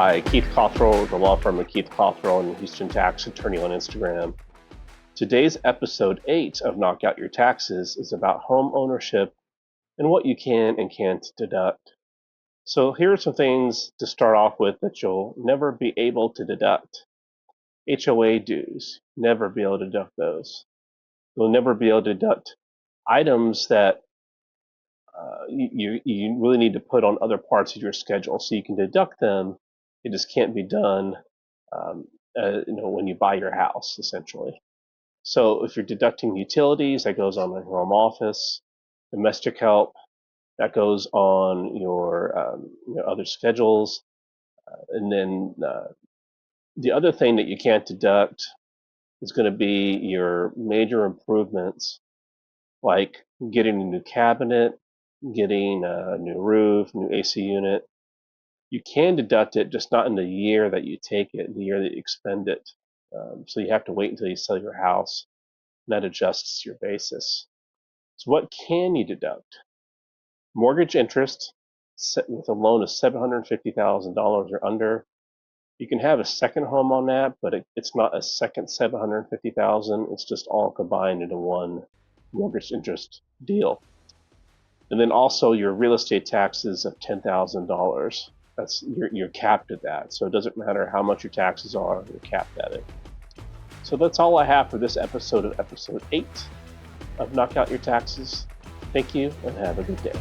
by Keith Cothrell, the law firm of Keith Cothrell and Houston Tax Attorney on Instagram. Today's episode 8 of Knock Out Your Taxes is about home ownership and what you can and can't deduct. So here are some things to start off with that you'll never be able to deduct. HOA dues, never be able to deduct those. You'll never be able to deduct items that you really need to put on other parts of your schedule, so you can deduct them. It just can't be done when you buy your house, essentially. So if you're deducting utilities, that goes on the home office. Domestic help, that goes on your other schedules. And then the other thing that you can't deduct is going to be your major improvements, like getting a new cabinet, getting a new roof, new AC unit. You can deduct it, just not in the year that you take it, the year that you expend it. So you have to wait until you sell your house, and that adjusts your basis. So what can you deduct? Mortgage interest with a loan of $750,000 or under. You can have a second home on that, but it's not a second $750,000. It's just all combined into one mortgage interest deal. And then also your real estate taxes of $10,000. That's you're capped at that. So it doesn't matter how much your taxes are, you're capped at it. So that's all I have for this episode of episode 8 of Knock Out Your Taxes. Thank you and have a good day.